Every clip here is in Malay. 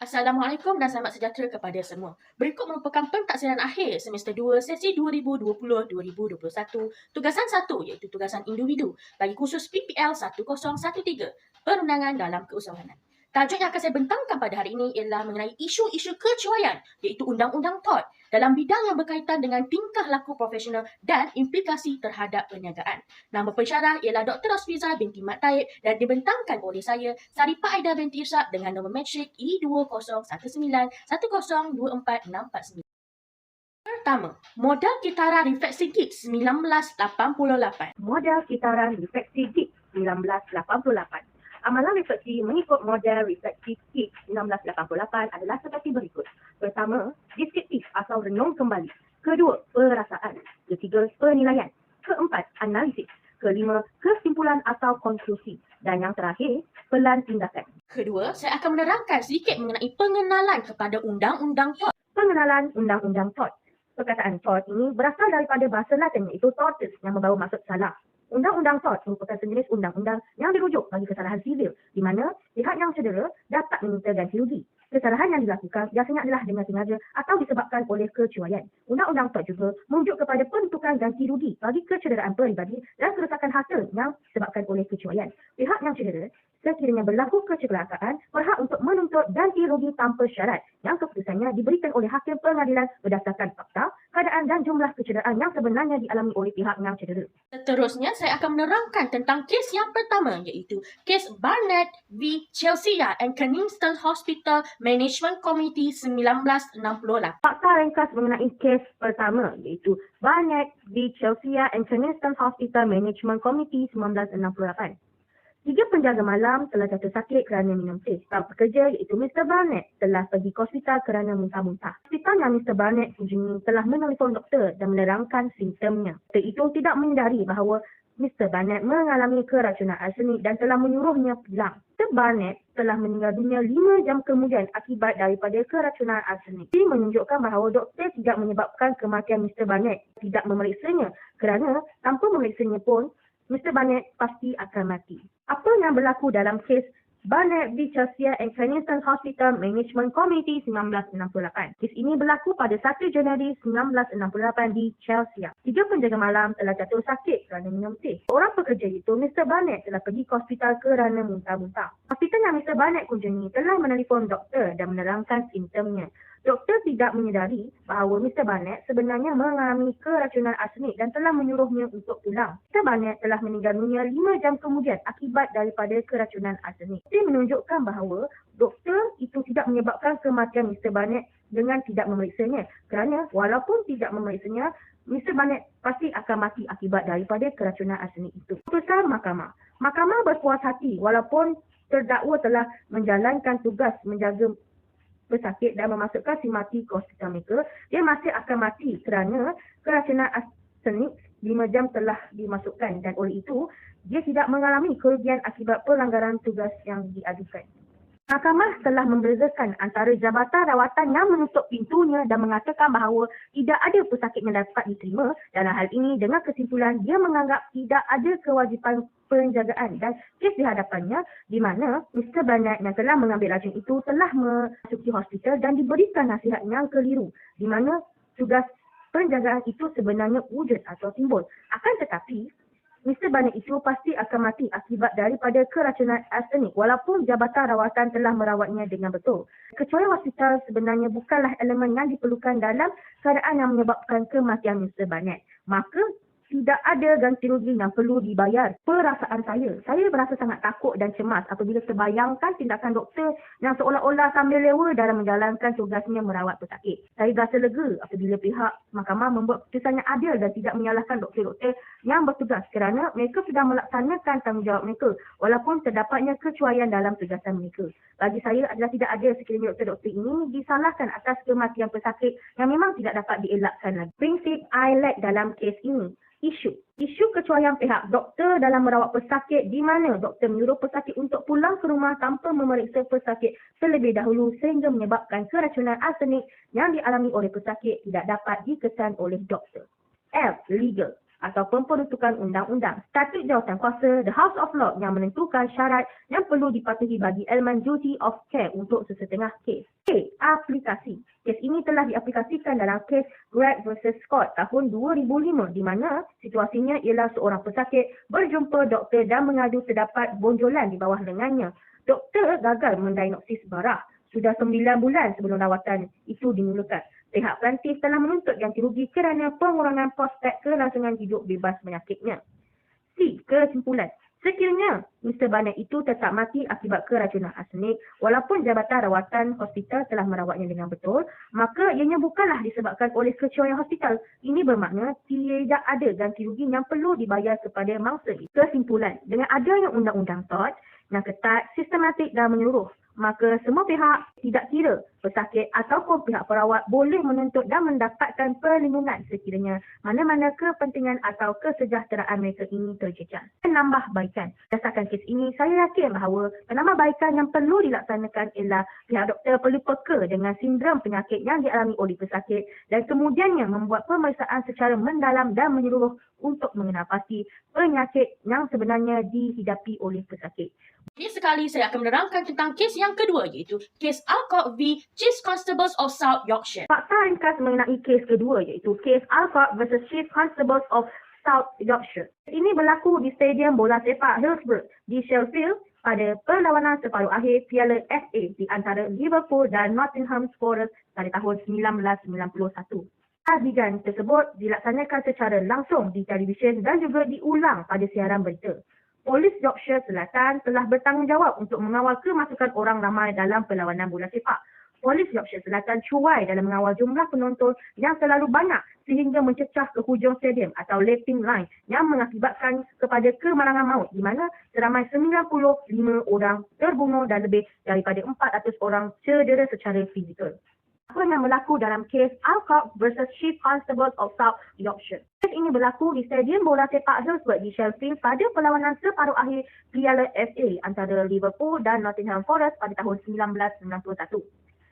Assalamualaikum dan selamat sejahtera kepada semua. Berikut merupakan pentaksiran akhir semester 2 sesi 2020-2021 tugasan 1 iaitu tugasan individu bagi kursus PPL 1013 Perundangan dalam Keusahawanan. Tajuk yang akan saya bentangkan pada hari ini ialah mengenai isu-isu kecuaian iaitu Undang-Undang TOT dalam bidang yang berkaitan dengan tingkah laku profesional dan implikasi terhadap perniagaan. Nama pensyarah ialah Dr. Rosfiza binti Mat Taib dan dibentangkan oleh saya, Saripah Aida binti Irsyad dengan nombor matrik E2019102469. Pertama, model kitara refleksi gig 1988. Model kitara refleksi gig 1988. Amalan refleksi mengikut model refleksi gig 1988 adalah seperti berikut. Pertama, deskriptif atau renung kembali. Kedua, perasaan. Ketiga, penilaian. Keempat, analisis. Kelima, kesimpulan atau konklusi. Dan yang terakhir, pelan tindakan. Kedua, saya akan menerangkan sedikit mengenai pengenalan kepada Undang-Undang TOT. Pengenalan Undang-Undang TOT. Perkataan TOT ini berasal daripada bahasa Latin iaitu tortus yang membawa maksud salah. Undang-Undang TOT merupakan sejenis undang-undang yang dirujuk bagi kesalahan sivil di mana pihak yang cedera dapat meminta ganti rugi. Kesalahan yang dilakukan biasanya adalah dengan sengaja atau disebabkan oleh kecuaian. Undang-Undang TOT juga merujuk kepada peruntukan ganti rugi bagi kecederaan peribadi dan kerusakan harta yang disebabkan oleh kecuaian. Pihak yang cedera sekiranya berlaku kecelakaan berhak untuk menuntut ganti rugi tanpa syarat yang keputusannya diberikan oleh hakim pengadilan berdasarkan fakta, keadaan dan jumlah kecederaan yang sebenarnya dialami oleh pihak yang cedera. Seterusnya, saya akan menerangkan tentang kes yang pertama iaitu kes Barnett v. Chelsea and Kensington Hospital Management Committee 1968. Fakta ringkas mengenai kes pertama iaitu Barnett v. Chelsea and Kensington Hospital Management Committee 1968. 3 penjaga malam telah jatuh sakit kerana minum teh. Sang pekerja iaitu Mr. Barnett telah pergi ke hospital kerana muntah-muntah. Hospital yang Mr. Barnett kunjungi telah menelefon doktor dan menerangkan simptomnya. Doktor itu tidak menyedari bahawa Mr. Barnett mengalami keracunan arsenik dan telah menyuruhnya pulang. Mr. Barnett telah meninggal dunia 5 jam kemudian akibat daripada keracunan arsenik. Ini menunjukkan bahawa doktor tidak menyebabkan kematian Mr. Barnett, tidak memeriksanya kerana tanpa memeriksanya pun Mr. Barnett pasti akan mati. Apa yang berlaku dalam kes Barnett v. Chelsea and Kensington Hospital Management Committee 1968. Kes ini berlaku pada 1 Januari 1968 di Chelsea. 3 penjaga malam telah jatuh sakit kerana minum teh. Orang pekerja itu, Mr. Barnett, telah pergi ke hospital kerana muntah-muntah. Hospital yang Mr. Barnett kunjungi telah menelefon doktor dan menerangkan simptomnya. Doktor tidak menyedari bahawa Mr. Barnett sebenarnya mengalami keracunan arsenik dan telah menyuruhnya untuk pulang. Mr. Barnett telah meninggal dunia 5 jam kemudian akibat daripada keracunan arsenik. Ini menunjukkan bahawa doktor itu tidak menyebabkan kematian Mr. Barnett dengan tidak memeriksanya. Kerana walaupun tidak memeriksanya, Mr. Barnett pasti akan mati akibat daripada keracunan arsenik itu. Keputusan mahkamah. Mahkamah berpuas hati walaupun terdakwa telah menjalankan tugas menjaga pesakit dan memasukkan si mati ke hospital mereka, dia masih akan mati kerana keracunan arsenik 5 jam telah dimasukkan dan oleh itu, dia tidak mengalami kerugian akibat pelanggaran tugas yang diadukan. Mahkamah telah membezakan antara jabatan rawatan yang menutup pintunya dan mengatakan bahawa tidak ada pesakit yang dapat diterima. Dalam hal ini, dengan kesimpulan dia menganggap tidak ada kewajipan penjagaan dan kes di hadapannya di mana Mr. Barnett yang telah mengambil racun itu telah memasuki hospital dan diberikan nasihat yang keliru di mana tugas penjagaan itu sebenarnya wujud atau timbul. Akan tetapi, Mr. Barnett itu pasti akan mati akibat daripada keracunan arsenik walaupun jabatan rawatan telah merawatnya dengan betul. Kecuali hospital sebenarnya bukanlah elemen yang diperlukan dalam keadaan yang menyebabkan kematian Mr. Barnett. Maka tidak ada ganti rugi yang perlu dibayar. Perasaan saya berasa sangat takut dan cemas apabila terbayangkan tindakan doktor yang seolah-olah sambil lewa dalam menjalankan tugasnya merawat pesakit. Saya berasa lega apabila pihak mahkamah membuat keputusan yang adil dan tidak menyalahkan doktor-doktor yang bertugas kerana mereka sudah melaksanakan tanggungjawab mereka walaupun terdapatnya kecuaian dalam tugasan mereka. Bagi saya adalah tidak ada sekiranya doktor-doktor ini disalahkan atas kematian pesakit yang memang tidak dapat dielakkan lagi. Prinsip ILAC dalam kes ini. Isu kecuaian pihak doktor dalam merawat pesakit di mana doktor menyuruh pesakit untuk pulang ke rumah tanpa memeriksa pesakit terlebih dahulu sehingga menyebabkan keracunan arsenik yang dialami oleh pesakit tidak dapat dikesan oleh doktor. L. Legal. atau pembentukan undang-undang. Statut jawatankuasa The House of Lords yang menentukan syarat yang perlu dipatuhi bagi elemen duty of care untuk sesetengah kes. Aplikasi. Kes ini telah diaplikasikan dalam kes Gregg vs. Scott tahun 2005 di mana situasinya ialah seorang pesakit berjumpa doktor dan mengadu terdapat bonjolan di bawah lengannya. Doktor gagal mendiagnosis barah. Sudah 9 bulan sebelum rawatan itu dimulakan. Pihak perantis telah menuntut ganti rugi kerana pengurangan prospek kelangsungan hidup bebas penyakitnya. Kesimpulan. Sekiranya Mr. Barnett itu tetap mati akibat keracunan arsenik, walaupun jabatan rawatan hospital telah merawatnya dengan betul, maka ianya bukanlah disebabkan oleh kecuaian hospital. Ini bermakna tidak ada ganti rugi yang perlu dibayar kepada mangsa. Kesimpulan. Dengan adanya undang-undang TOD yang ketat, sistematik dan menyeluruh, maka semua pihak, tidak kira pesakit ataupun pihak perawat, boleh menuntut dan mendapatkan perlindungan sekiranya mana-mana kepentingan atau kesejahteraan mereka ini terjejas. Penambahbaikan. Berdasarkan kes ini, saya yakin bahawa penambahbaikan yang perlu dilaksanakan ialah pihak doktor perlu peka dengan sindrom penyakit yang dialami oleh pesakit dan kemudiannya membuat pemeriksaan secara mendalam dan menyeluruh untuk mengenal pasti penyakit yang sebenarnya dihidapi oleh pesakit. Ini sekali saya akan menerangkan tentang kes yang kedua iaitu kes Alcott v Chief Constables of South Yorkshire. Fakta ringkas mengenai kes kedua iaitu kes Alcott vs Chief Constables of South Yorkshire. Ini berlaku di Stadium Bola Sepak Hillsborough di Sheffield pada perlawanan separuh akhir Piala FA di antara Liverpool dan Nottingham Forest pada tahun 1991. Adegan tersebut dilaksanakan secara langsung di televisyen dan juga diulang pada siaran berita. Polis Yorkshire Selatan telah bertanggungjawab untuk mengawal kemasukan orang ramai dalam perlawanan bola sepak. Polis Yorkshire Selatan cuai dalam mengawal jumlah penonton yang terlalu banyak sehingga mencecah ke hujung stadium atau lapping line yang mengakibatkan kepada kemalangan maut di mana seramai 95 orang terbunuh dan lebih daripada 400 orang cedera secara fizikal. Apa yang berlaku dalam kes Alcott vs Chief Constables of South Yorkshire. Kes ini berlaku di Stadium Bola Sepak Hillsborough di Sheffield pada perlawanan separuh akhir Piala FA antara Liverpool dan Nottingham Forest pada tahun 1991.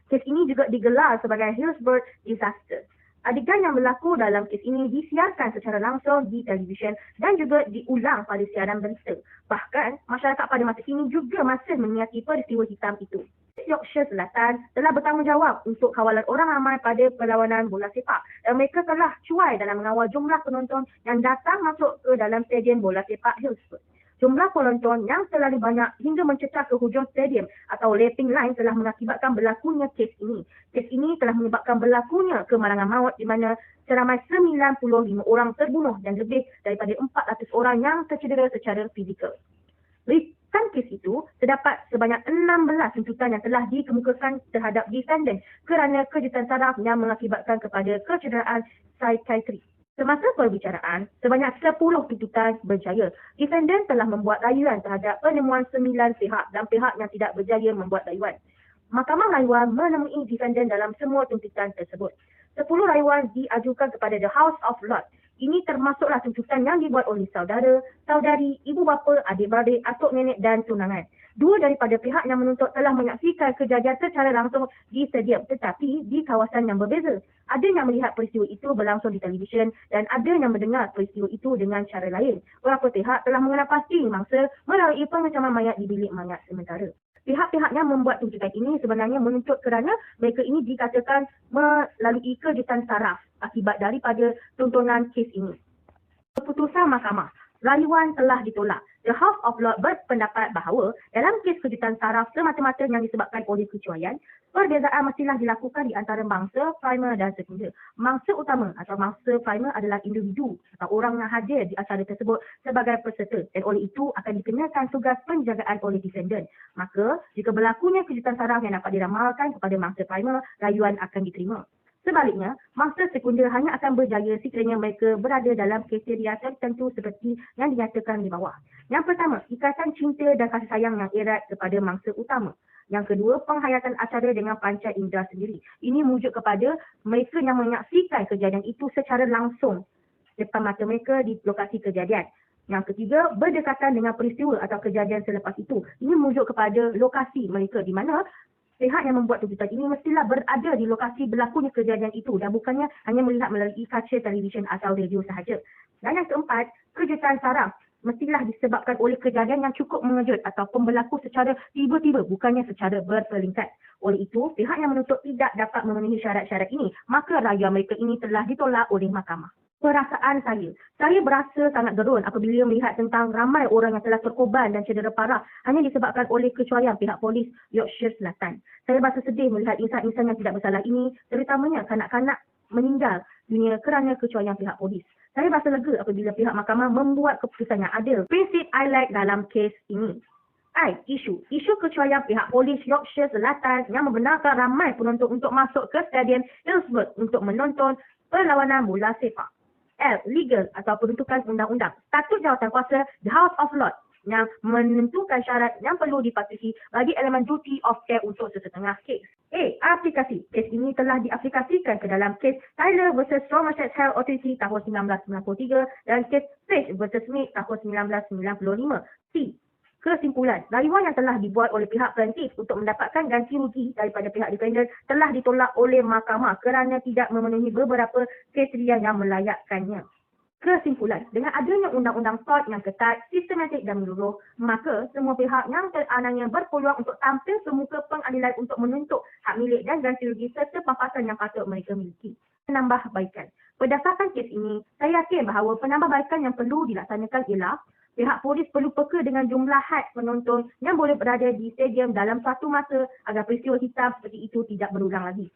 Kes ini juga digelar sebagai Hillsborough Disaster. Adegan yang berlaku dalam kes ini disiarkan secara langsung di televisyen dan juga diulang pada siaran berita. Bahkan, masyarakat pada masa ini juga masih meniaki peristiwa hitam itu. Yorkshire Selatan telah bertanggungjawab untuk kawalan orang ramai pada perlawanan bola sepak dan mereka telah cuai dalam mengawal jumlah penonton yang datang masuk ke dalam stadium bola sepak Hillsborough. Jumlah penonton yang terlalu banyak hingga mencecah ke hujung stadium atau lapping line telah mengakibatkan berlakunya kes ini. Kes ini telah menyebabkan berlakunya kemalangan maut di mana seramai 95 orang terbunuh dan lebih daripada 400 orang yang tercedera secara fizikal. Dalam kes itu, terdapat sebanyak 16 tuntutan yang telah dikemukakan terhadap defendant kerana kejutan saraf yang mengakibatkan kepada kecederaan psikiatri. Semasa perbicaraan, sebanyak 10 tuntutan berjaya. Defendant telah membuat rayuan terhadap penemuan 9 pihak dan pihak yang tidak berjaya membuat rayuan. Mahkamah rayuan menemui defendant dalam semua tuntutan tersebut. 10 rayuan diajukan kepada The House of Lords. Ini termasuklah tuntutan yang dibuat oleh saudara, saudari, ibu bapa, adik-beradik, atuk nenek dan tunangan. 2 daripada pihak yang menuntut telah menyaksikan kejadian secara langsung di stadium tetapi di kawasan yang berbeza. Ada yang melihat peristiwa itu berlangsung di televisyen dan ada yang mendengar peristiwa itu dengan cara lain. Beberapa pihak telah mengenal pasti mangsa melalui pengecaman mayat di bilik mayat sementara. Pihak-pihak yang membuat tuntutan ini sebenarnya menuntut kerana mereka ini dikatakan melalui kejutan saraf akibat daripada tontonan kes ini. Keputusan mahkamah, rayuan telah ditolak. The House of Lords berpendapat bahawa dalam kes kejutan saraf semata-mata yang disebabkan oleh kecuaian, perbezaan mestilah dilakukan di antara mangsa primer dan sekunder. Mangsa utama atau mangsa primer adalah individu atau orang yang hadir di acara tersebut sebagai peserta dan oleh itu akan dikenakan tugas penjagaan oleh defendant. Maka, jika berlakunya kejutan saraf yang dapat diramalkan kepada mangsa primer, rayuan akan diterima. Sebaliknya, mangsa sekunder hanya akan berjaya sekiranya mereka berada dalam kriteria tertentu seperti yang dinyatakan di bawah. Yang pertama, ikatan cinta dan kasih sayang yang erat kepada mangsa utama. Yang kedua, penghayatan acara dengan panca indera sendiri. Ini merujuk kepada mereka yang menyaksikan kejadian itu secara langsung depan mata mereka di lokasi kejadian. Yang ketiga, berdekatan dengan peristiwa atau kejadian selepas itu. Ini merujuk kepada lokasi mereka di mana Pihak yang membuat tuntutan ini mestilah berada di lokasi berlakunya kejadian itu dan bukannya hanya melihat melalui kaca televisyen atau radio sahaja. Dan yang keempat, kejutan saraf mestilah disebabkan oleh kejadian yang cukup mengejut ataupun berlaku secara tiba-tiba bukannya secara berperingkat. Oleh itu, pihak yang menuntut tidak dapat memenuhi syarat-syarat ini, maka raya mereka ini telah ditolak oleh mahkamah. Perasaan saya berasa sangat gerun apabila melihat tentang ramai orang yang telah terkorban dan cedera parah hanya disebabkan oleh kecuaian pihak polis Yorkshire Selatan. Saya berasa sedih melihat insan-insan yang tidak bersalah ini, terutamanya kanak-kanak meninggal dunia kerana kecuaian pihak polis. Saya berasa lega apabila pihak mahkamah membuat keputusan yang adil. Prinsip I like dalam kes ini. Isu kecuaian pihak polis Yorkshire Selatan yang membenarkan ramai penonton untuk masuk ke Stadium Hillsborough untuk menonton perlawanan bola sepak. Legal atau peruntukan undang-undang. Statut Jawatankuasa The House of Lords yang menentukan syarat yang perlu dipatuhi bagi elemen duty of care untuk sesetengah kes. Aplikasi. Kes ini telah diaplikasikan ke dalam kes Tyler vs. Somerset Health Authority tahun 1993 dan kes Page vs. Smith tahun 1995. Kesimpulan, rayuan yang telah dibuat oleh pihak plaintiff untuk mendapatkan ganti rugi daripada pihak defendant telah ditolak oleh mahkamah kerana tidak memenuhi beberapa kriteria yang melayakkannya. Kesimpulan, dengan adanya undang-undang tort yang ketat, sistematik dan menyeluruh, maka semua pihak yang terananya berpeluang untuk tampil ke muka pengadilan untuk menuntut hak milik dan ganti rugi serta pampasan yang patut mereka miliki. Penambahbaikan. Berdasarkan kes ini, saya yakin bahawa penambahbaikan yang perlu dilaksanakan ialah pihak polis perlu peka dengan jumlah had penonton yang boleh berada di stadium dalam suatu masa agar peristiwa hitam seperti itu tidak berulang lagi.